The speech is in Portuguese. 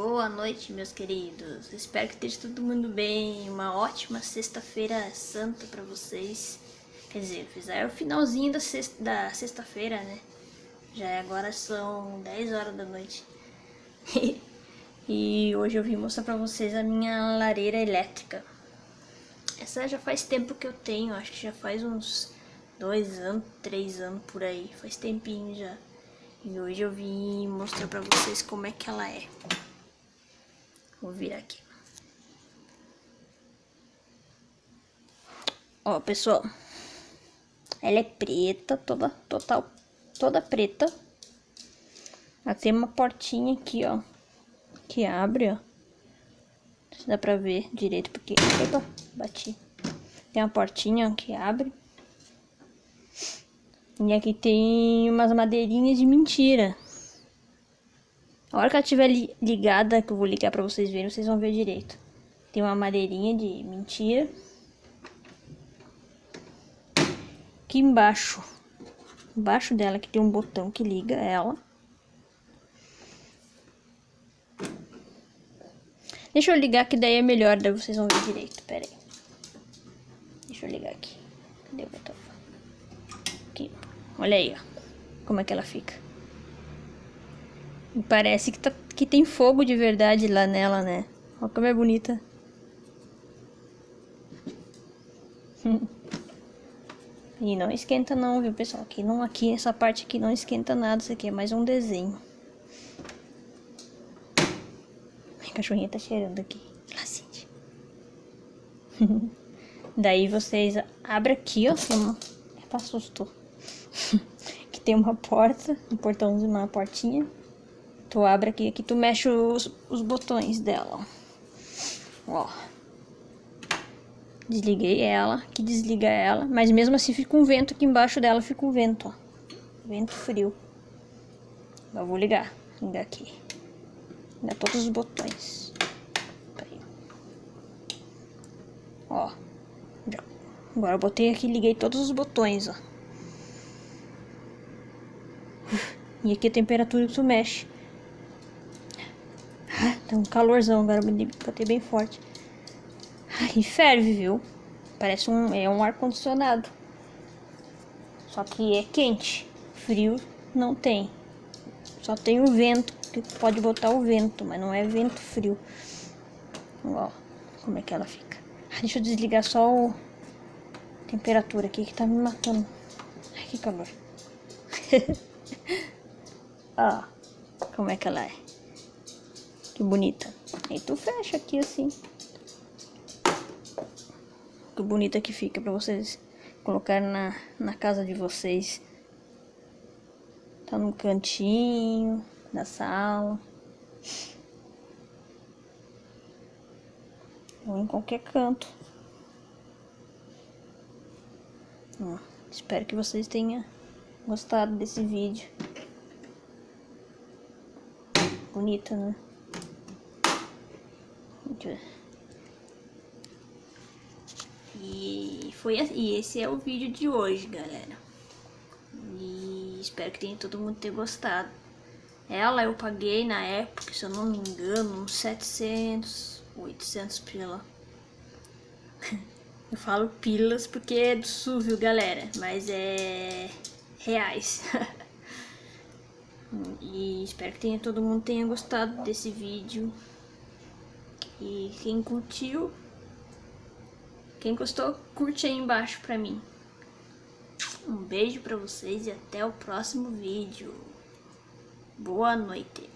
Boa noite, meus queridos. Espero que esteja todo mundo bem. Uma ótima sexta-feira santa pra vocês. Quer dizer, fizeram o finalzinho da sexta-feira, né? Agora são 10 horas da noite. E hoje eu vim mostrar pra vocês a minha lareira elétrica. Essa já faz tempo que eu tenho, acho que já faz uns 2 anos, 3 anos por aí. Faz tempinho já. E hoje eu vim mostrar pra vocês como é que ela é. Vou virar aqui. Ó, pessoal. Ela é preta, toda preta. Ela tem uma portinha aqui, ó, que abre, ó. Não sei se dá pra ver direito, porque... Epa, bati. Tem uma portinha, ó, que abre. E aqui tem umas madeirinhas de mentira. A hora que ela estiver ligada, que eu vou ligar pra vocês verem, vocês vão ver direito. Tem uma madeirinha de mentira. Aqui embaixo dela, que tem um botão que liga ela. Deixa eu ligar que daí é melhor, daí vocês vão ver direito. Pera aí. Deixa eu ligar aqui. Cadê o botão? Aqui. Olha aí, ó. Como é que ela fica. E parece que tem fogo de verdade lá nela, né? Olha como é bonita. E não esquenta não, viu, pessoal? Aqui essa parte aqui não esquenta nada. Isso aqui é mais um desenho. A cachorrinha tá cheirando aqui. Ela sente. Daí vocês abrem aqui, ó. Epa, assustou. Que tem uma porta, um portãozinho, uma portinha. Tu abre aqui tu mexe os botões dela, ó. Desliguei ela, que desliga ela, mas mesmo assim fica um vento aqui embaixo dela, fica um vento, ó. Vento frio. Eu vou ligar aqui. Ligar todos os botões. Aí. Ó. Agora eu botei aqui, liguei todos os botões, ó. E aqui a temperatura que tu mexe. Tá um calorzão, agora eu botei bem forte. E ferve, viu? Parece um ar-condicionado. Só que é quente. Frio não tem. Só tem o vento, que pode botar o vento, mas não é vento frio. Ó, como é que ela fica. Deixa eu desligar só a temperatura aqui que tá me matando. Ai, que calor. Ó, como é que ela é. Que bonita. Aí tu fecha aqui assim. Que bonita que fica pra vocês colocar na casa de vocês. Tá no cantinho da sala. Ou em qualquer canto. Ó, espero que vocês tenham gostado desse vídeo. Bonita, né? E esse é o vídeo de hoje, galera. E espero que todo mundo tenha gostado. Ela eu paguei na época, se eu não me engano, uns 700, 800 pila. Eu falo pilas porque é do sul, viu, galera? Mas é reais. E espero que todo mundo tenha gostado desse vídeo. E quem curtiu, quem gostou, curte aí embaixo pra mim. Um beijo pra vocês e até o próximo vídeo. Boa noite.